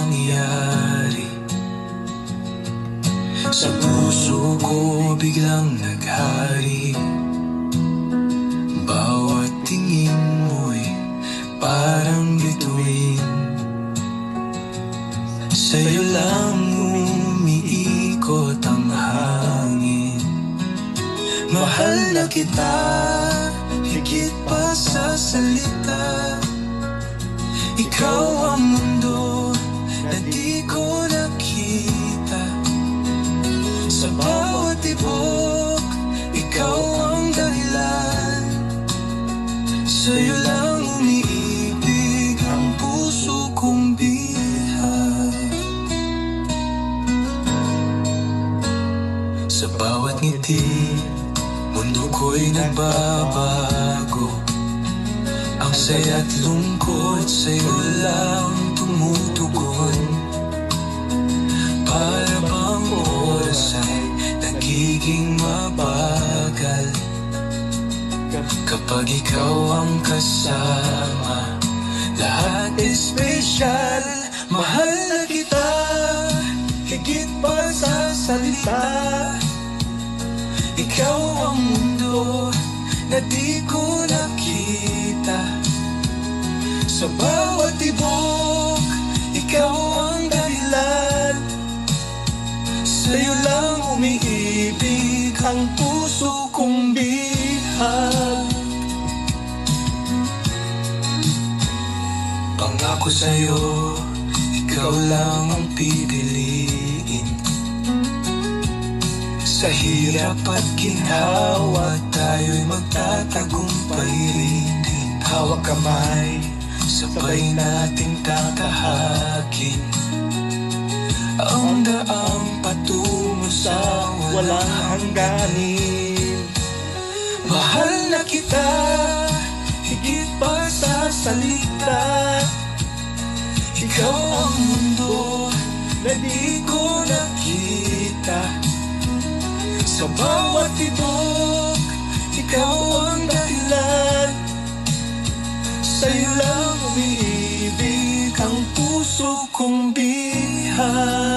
nangyari. Sa puso ko biglang naghari. Bawat tingin mo'y parang bituin. Sa'yo lang umiikot ang hangin. Mahal na kita, higit pa sa salita. Ikaw ang mundo na di ko nakita. Sa bawat tibok, ikaw ang dahilan. Sa'yo lang umiibig ang puso kong bihag. Sa bawat ngiti, mundo ko'y nagbabago. Ang saya't lungkot sa'yo lang tumutugon. Para bang oras ay nagiging mabagal kapag ikaw ang kasama. Lahat espesyal. Mahal na kita, higit pa sa salita. Ikaw ang mundo na di ko nakita. Sa bawat tibok, ikaw ang dahilan. Sa'yo lang umiibig ang puso kong bihag. Pangako sa'yo, ikaw lang ang pipiliin. Sa hirap at ginhawa, tayo'y magtatagumpay rin. Hawak kamay, sabay nating tatahakin ang daang patungo sa walang hangganin. Mahal na kita, higit pa sa salita. Ikaw ang mundo na di ko nakita. Sa bawat tibok, ikaw ang dahilan. Sa'yo lang umiibig ang puso kong bihag.